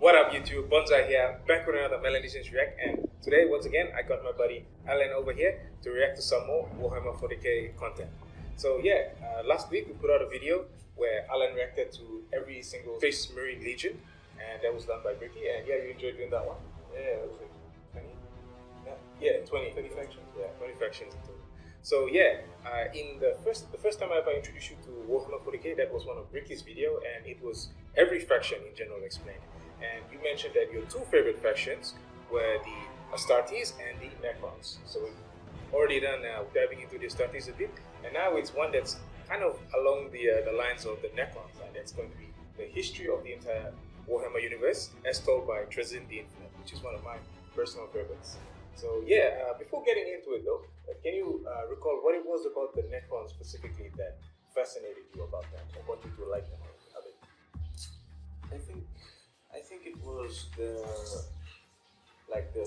What up YouTube, BonzEye here, back with another Melanesians react, and today once again I got my buddy Allan over here to react to some more Warhammer 40k content. So yeah, last week we put out a video where Allan reacted to every single Space Marine Legion, and that was done by Ricky, and yeah, you enjoyed doing that one? Yeah, it was like 20? 20 factions, yeah, 20 factions in total. So yeah, in the first time I ever introduced you to Warhammer 40k, that was one of Ricky's video, and it was every faction in general explained. And you mentioned that your two favorite factions were the Astartes and the Necrons. So we've already done diving into the Astartes a bit, and now it's one that's kind of along the lines of the Necrons, and that's going to be the history of the entire Warhammer universe, as told by Trazyn the Infinite, which is one of my personal favorites. So yeah, before getting into it though, can you recall what it was about the Necrons specifically that fascinated you about them, or what you to like them of it? I think it was the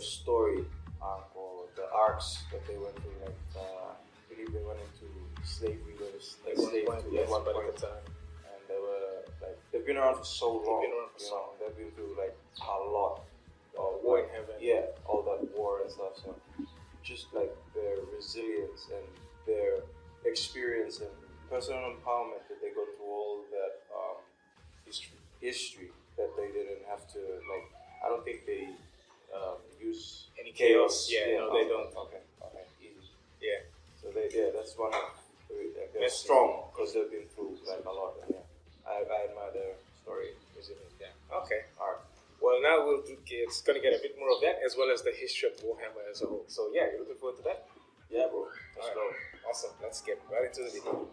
story arc, or the arcs that they went through. Like I believe they went into slavery, At one point in time, and they were like they've been around for so long. They've been through like a lot. War in Heaven. Yeah, all that war and stuff. So just like their resilience and their experience and personal empowerment, that they go through all that history that they didn't have to, like, I don't think they use any chaos. Yeah, no, they don't. Okay, easy. Yeah. So that's one of they're strong because they've been through like a lot. And yeah, I admire their story. Yeah. Okay. All right. Well, now it's going to get a bit more of that, as well as the history of Warhammer as a whole. So yeah, you looking forward to that? Yeah, bro. Let's go. Awesome. Let's get right into the video.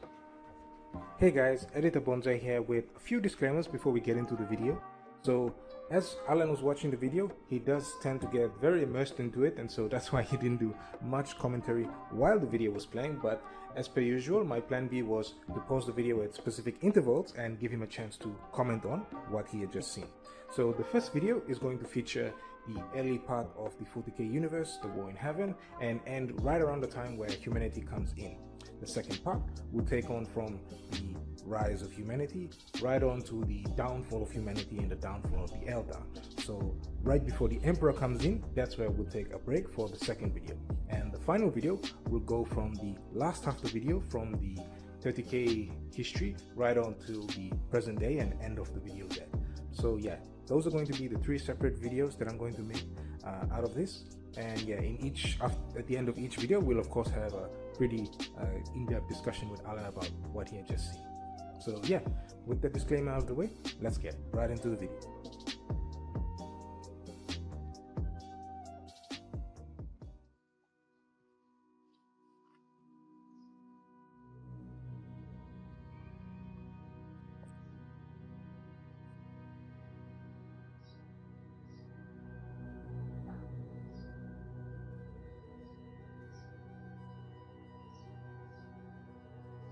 Hey guys, Editor BonzEye here with a few disclaimers before we get into the video. So, as Allan was watching the video, he does tend to get very immersed into it, and so that's why he didn't do much commentary while the video was playing. But as per usual, my plan B was to pause the video at specific intervals and give him a chance to comment on what he had just seen. So the first video is going to feature the early part of the 40k universe, the War in Heaven, and end right around the time where humanity comes in. The second part will take on from the rise of humanity right on to the downfall of humanity and the downfall of the Eldar. So right before the Emperor comes in, that's where we'll take a break for the second video. And the final video will go from the last half of the video, from the 30k history right on to the present day and end of the video there. So yeah, those are going to be the three separate videos that I'm going to make out of this. And yeah, at the end of each video, we'll of course have a pretty in-depth discussion with Allan about what he had just seen. So yeah, with that disclaimer out of the way, let's get right into the video.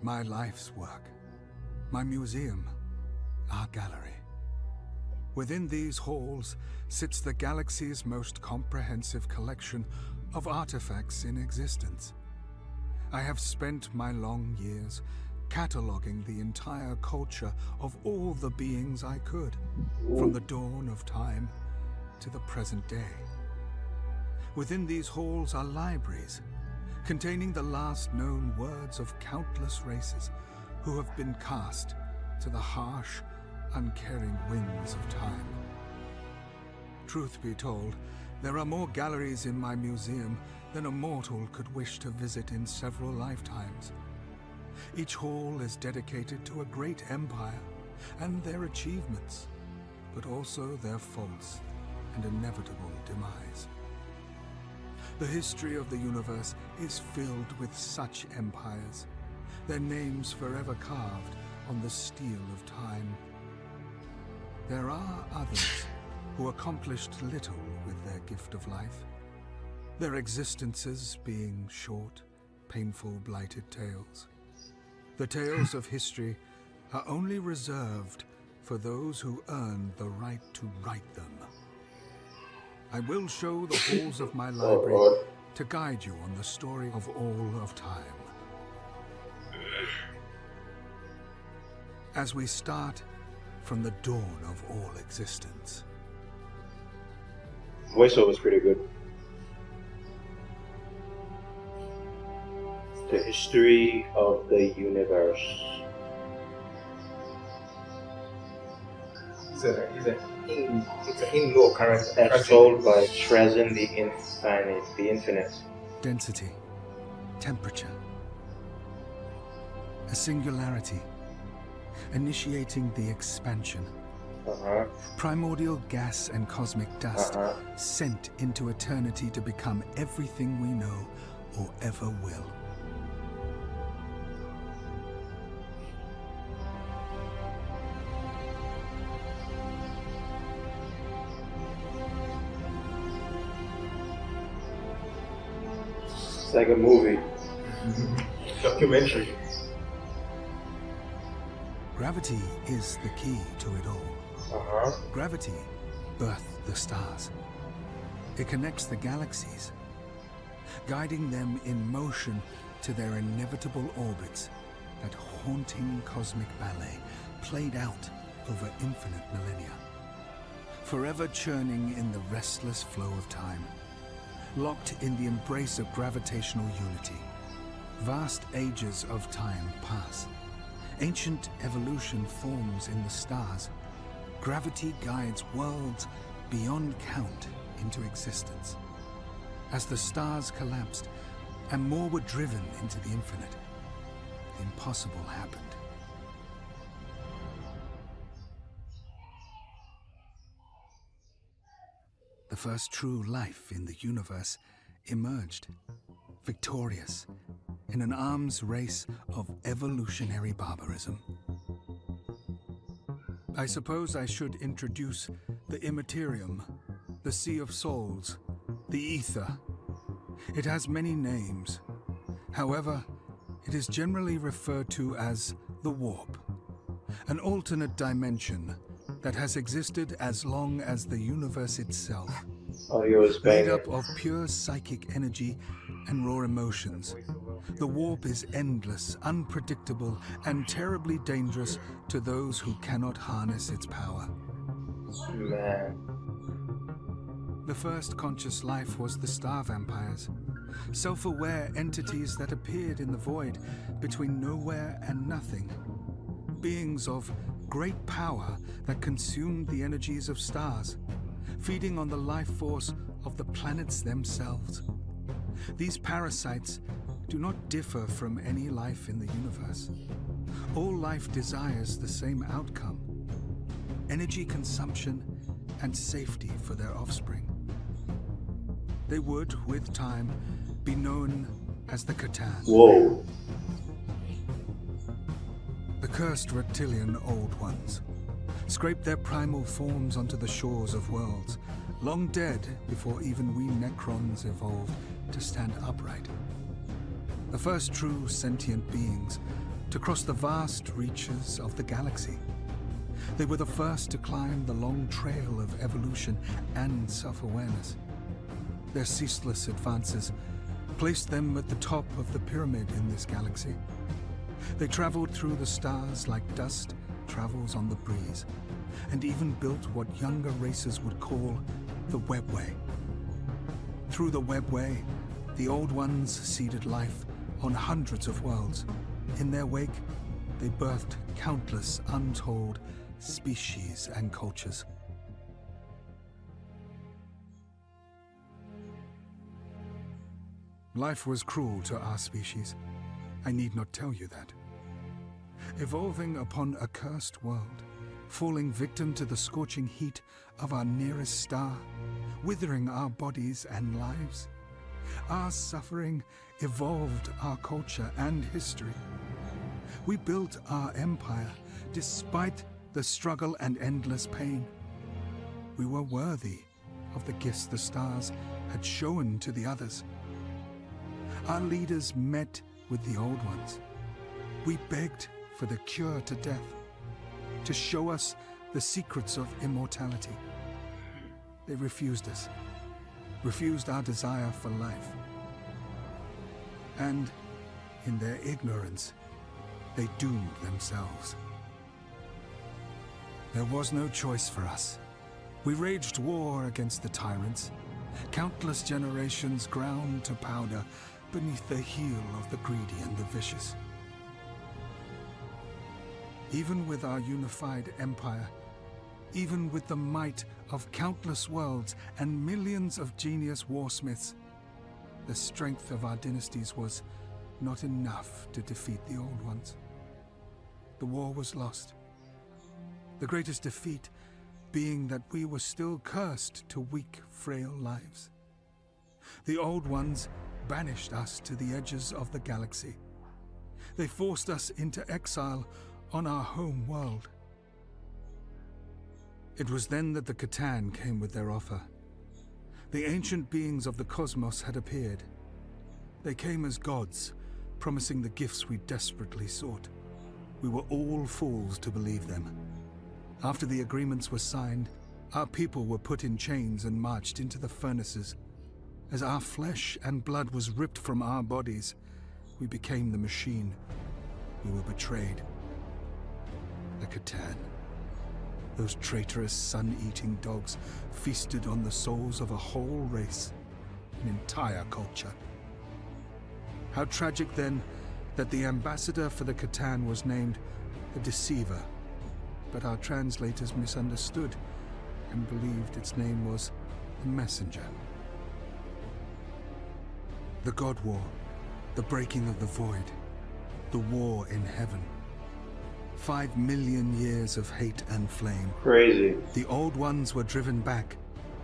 My life's work, my museum, our gallery. Within these halls sits the galaxy's most comprehensive collection of artifacts in existence. I have spent my long years cataloging the entire culture of all the beings I could, from the dawn of time to the present day. Within these halls are libraries, containing the last known words of countless races who have been cast to the harsh, uncaring winds of time. Truth be told, there are more galleries in my museum than a mortal could wish to visit in several lifetimes. Each hall is dedicated to a great empire and their achievements, but also their faults and inevitable demise. The history of the universe is filled with such empires, their names forever carved on the steel of time. There are others who accomplished little with their gift of life, their existences being short, painful, blighted tales. The tales of history are only reserved for those who earn the right to write them. I will show the halls of my library to guide you on the story of all of time. As we start from the dawn of all existence. Voiceover is pretty good. The history of the universe. It's an in-law character. As told by Trazyn the Infinite. Density, temperature, a singularity, initiating the expansion. Primordial gas and cosmic dust sent into eternity to become everything we know or ever will. It's like a movie. Documentary. Gravity is the key to it all. Gravity birthed the stars. It connects the galaxies, guiding them in motion to their inevitable orbits. That haunting cosmic ballet played out over infinite millennia, forever churning in the restless flow of time, locked in the embrace of gravitational unity. Vast ages of time pass. Ancient evolution forms in the stars. Gravity guides worlds beyond count into existence. As the stars collapsed and more were driven into the infinite, the impossible happened. The first true life in the universe emerged, victorious, in an arms race of evolutionary barbarism. I suppose I should introduce the Immaterium, the Sea of Souls, the Ether. It has many names. However, it is generally referred to as the Warp, an alternate dimension that has existed as long as the universe itself. Audio is Made banging. up of pure psychic energy and raw emotions. The warp is endless, unpredictable, and terribly dangerous to those who cannot harness its power. Man. The first conscious life was the star vampires, self-aware entities that appeared in the void between nowhere and nothing. Beings of great power that consumed the energies of stars, feeding on the life force of the planets themselves. These parasites do not differ from any life in the universe. All life desires the same outcome: energy consumption and safety for their offspring. They would, with time, be known as the Catan. Whoa. The cursed reptilian Old Ones scraped their primal forms onto the shores of worlds, long dead before even we Necrons evolved to stand upright. The first true sentient beings to cross the vast reaches of the galaxy. They were the first to climb the long trail of evolution and self-awareness. Their ceaseless advances placed them at the top of the pyramid in this galaxy. They traveled through the stars like dust travels on the breeze, and even built what younger races would call the Webway. Through the Webway, the Old Ones seeded life on hundreds of worlds. In their wake, they birthed countless untold species and cultures. Life was cruel to our species. I need not tell you that. Evolving upon a cursed world, falling victim to the scorching heat of our nearest star, withering our bodies and lives. Our suffering evolved our culture and history. We built our empire despite the struggle and endless pain. We were worthy of the gifts the stars had shown to the others. Our leaders met with the Old Ones. We begged for the cure to death, to show us the secrets of immortality. They refused us, refused our desire for life. And, in their ignorance, they doomed themselves. There was no choice for us. We waged war against the tyrants. Countless generations ground to powder beneath the heel of the greedy and the vicious. Even with our unified empire, even with the might of countless worlds and millions of genius warsmiths, the strength of our dynasties was not enough to defeat the Old Ones. The war was lost. The greatest defeat being that we were still cursed to weak, frail lives. The Old Ones banished us to the edges of the galaxy. They forced us into exile on our home world. It was then that the Catan came with their offer. The ancient beings of the cosmos had appeared. They came as gods, promising the gifts we desperately sought. We were all fools to believe them. After the agreements were signed, our people were put in chains and marched into the furnaces. As our flesh and blood was ripped from our bodies, we became the machine. We were betrayed. The Catan. Those traitorous sun-eating dogs feasted on the souls of a whole race, an entire culture. How tragic then that the ambassador for the Catan was named the Deceiver, but our translators misunderstood and believed its name was the Messenger. The God War, the breaking of the void, the war in heaven. 5 million years of hate and flame. Crazy. The Old Ones were driven back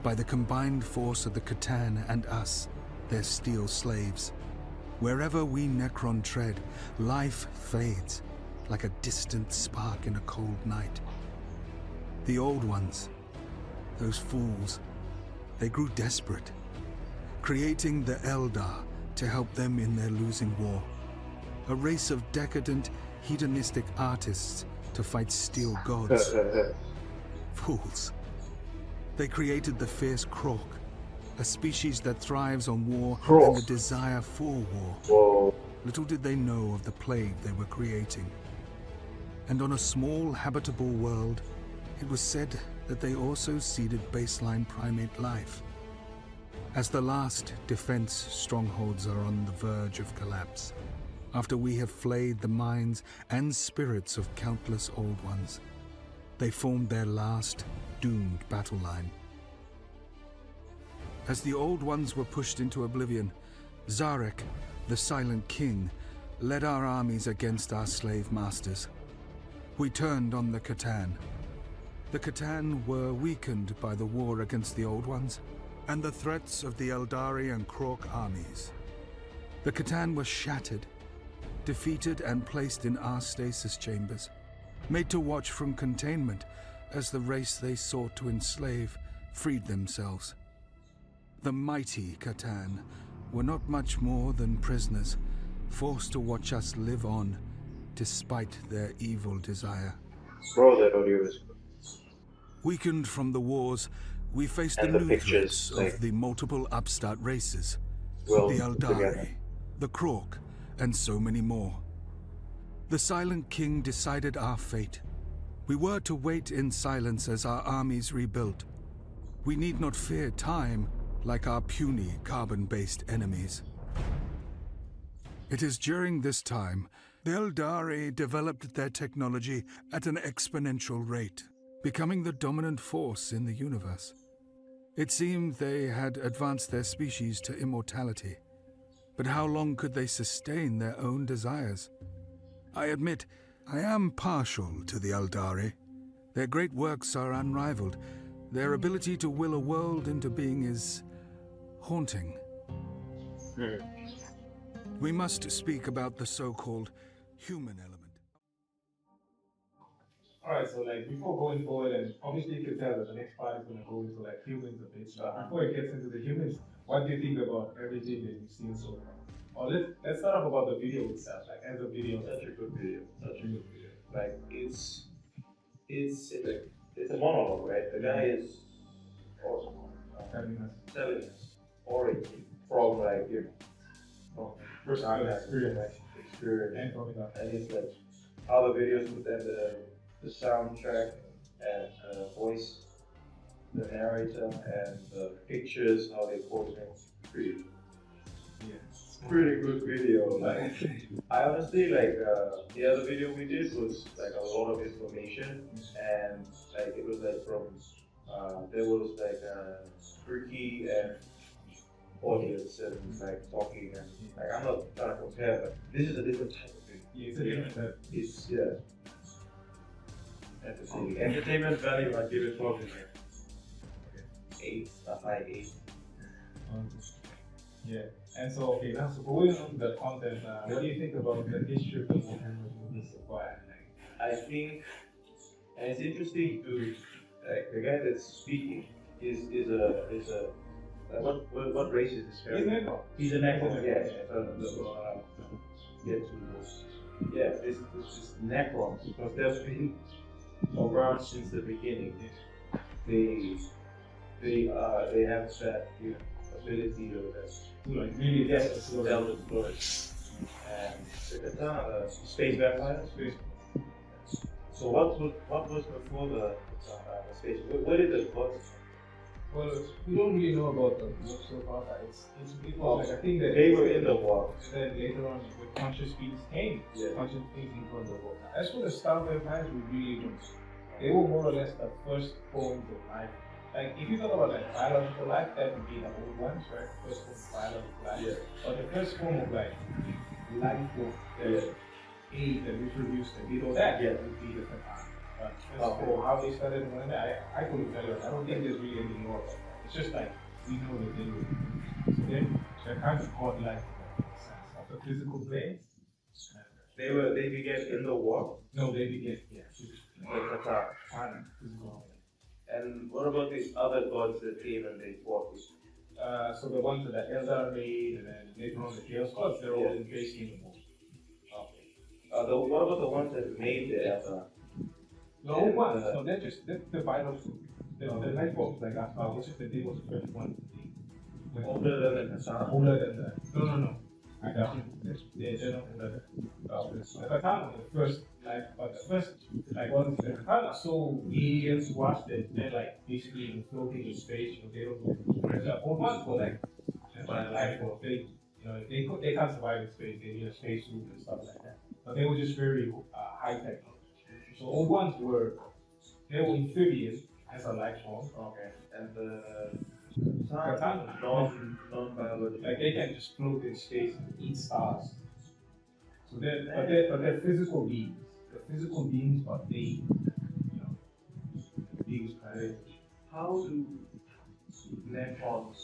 by the combined force of the Catan and us, their steel slaves. Wherever we Necron tread, life fades like a distant spark in a cold night. The Old Ones, those fools, they grew desperate, creating the Eldar to help them in their losing war. A race of decadent, hedonistic artists to fight steel gods. Fools. They created the fierce Krok, a species that thrives on war and the desire for war. Whoa. Little did they know of the plague they were creating. And on a small habitable world, it was said that they also seeded baseline primate life. As the last defense strongholds are on the verge of collapse, after we have flayed the minds and spirits of countless Old Ones, they formed their last doomed battle line. As the Old Ones were pushed into oblivion, Zarek, the Silent King, led our armies against our slave masters. We turned on the Catan. The Catan were weakened by the war against the Old Ones and the threats of the Eldari and Krok armies. The Catan were shattered, defeated and placed in our stasis chambers, made to watch from containment as the race they sought to enslave freed themselves. The mighty Catan were not much more than prisoners, forced to watch us live on despite their evil desire. Bro, that audio is good. Weakened from the wars, we faced And the the new pictures, threats like, of the multiple upstart races, well the put Eldari, together. the Krok, and so many more. The Silent King decided our fate. We were to wait in silence as our armies rebuilt. We need not fear time like our puny carbon-based enemies. It is during this time the Eldari developed their technology at an exponential rate, becoming the dominant force in the universe. It seemed they had advanced their species to immortality, but how long could they sustain their own desires? I admit, I am partial to the Eldari. Their great works are unrivaled. Their ability to will a world into being is haunting. We must speak about the so-called human element. Alright, so like before going forward, and obviously you can tell that the next part is gonna go into like humans a bit. So before it gets into the humans, what do you think about everything that you've seen so far? Or let's start off about the video itself, like as a video. Such a good video. Such a good video. Like it's a monologue, right? The guy is awesome. Telling us origin from like from Personal experience, and from and it's like how the videos put in the soundtrack and voice. the narrator and the pictures, how they coordinate. Pretty good video. Like, I honestly like the other video we did was like a lot of information, and like it was like from there was like Ricky and audience and like talking and like I'm not trying to compare, but this is a different type of thing. Yeah, it's a different type. It's entertainment value. I give it probably like 8, a high 8. Yeah. And so, okay, now so going on the content, what do you think about the history of the Warhammer movie so far? I think, and it's interesting to like the guy that's speaking is a what race is this guy? He's a Necron. Yeah. This Necrons, because they've been around since the beginning. They have that ability or that Like really, yes, Zelda blood. And the space vampire. So what was before the space? What did the blood? Well, we don't really know about the book so far, but it was like, I think that They were in the war. And then later on, with conscious beings came. Yeah. Conscious beings came from the war. As for the Star Vampires, we really don't. They were more or less the first forms of life. Like, if you talk about like biological life, that would be the old ones, right? First form of biological life. Yeah. But the first form of like life form that ate and reproduced and did all that, would be the Katan. But as for how they started and when I couldn't tell you. I don't think there's really any more about that. It's just like we know that they were. So they're kind of godlike in the sense of the physical plane. They began in the war. No, they began, The Qatar. physical. And what about these other gods that came and they fought with? So the ones that the Eldar made, and then later on the Chaos Gods, they're all based in the war. What about the ones that made the Eldar? The old ones, no, they're just the biological. The life forms like us, it's just that they was the first one. Older than the Qatar? Older than the. No. I doubt it. They're not older than the Katana, the first life, but the first, like, what is the Katana? So aliens to us that they're like basically floating in space, they don't know. The old ones were like, life or they, they can't survive in space, they need a space suit and stuff like that. But they were just very high technology. So old ones they were amphibians as a life form. Okay. And the Katana, non-biological. like they can just float in space and eat stars. So they're physical beings. They're physical beings, but they, beings kind of. How do Necrons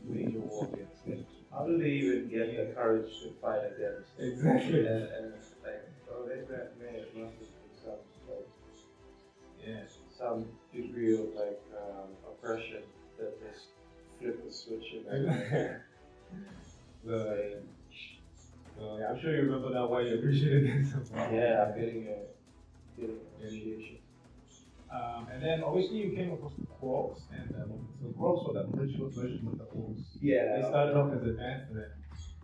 wage a war against them? How do they even get the courage to fight against them? Exactly. And it's like, it must be some degree of like oppression that just flip the switch and I'm sure you remember now why you appreciated it so much. Yeah, I'm getting appreciation. And then obviously you came across the Quarks, and so Quarks were the original version of the Orcs. Yeah. They started off as advanced, and then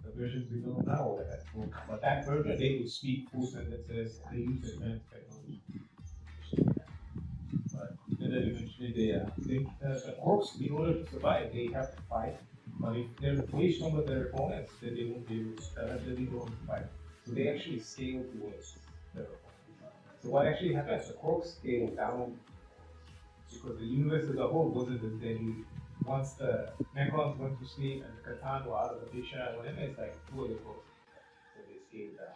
the versions we know now were that. But that version, they could speak full sentences, they used advanced technology. But then eventually the Orcs, in order to survive, they have to fight. But if they're way stronger than their opponents, then they won't be able to fight. So they actually scale towards their opponents. So what actually happens? The Quarks scale down because the universe as a whole wasn't as deadly. Once the Necrons went to sleep and the Catan were out of the picture, whatever, it's like two of the Quarks. So they scaled down.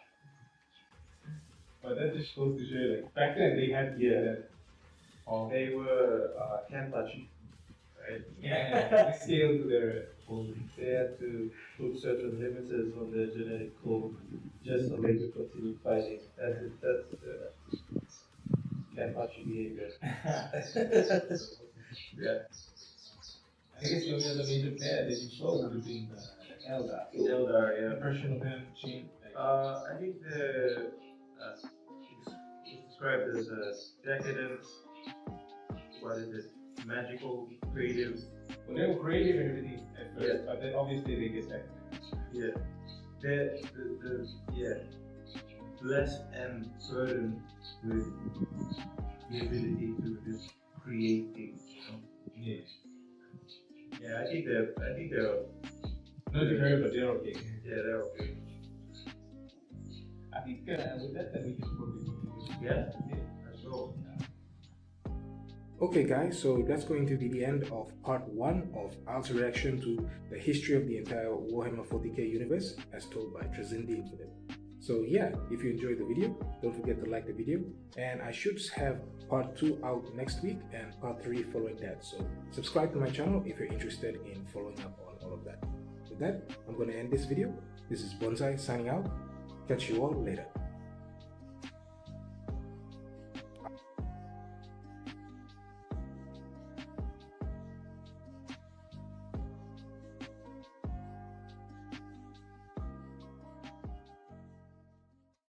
But that just goes to show you, like, back then they had that. They were can't touch you. Right? Yeah, they scaled to their opponents. They had to put certain limiters on their genetic code just so they could continue fighting. That's can't touch you behavior. Yeah. I guess the only other major player that you saw would have been the Eldar. Eldar, yeah. The version of him changed. I think it's described as a decadent, what is it, magical, creative. Well, they were creative and everything at first, but then obviously they get that. Yeah. The blessed and burdened with the ability to just create things, you know. Yes. Yeah, I think they're Not very, but they're okay. yeah, they're okay. I think with that, then we can probably continue. Yeah, let's go. Okay guys, so that's going to be the end of part 1 of Al's reaction to the history of the entire Warhammer 40k universe as told by Trazyn the Infinite. So yeah, if you enjoyed the video, don't forget to like the video, and I should have part 2 out next week and part 3 following that, so subscribe to my channel if you're interested in following up on all of that. With that, I'm going to end this video. This is BonzEye signing out. Catch you all later.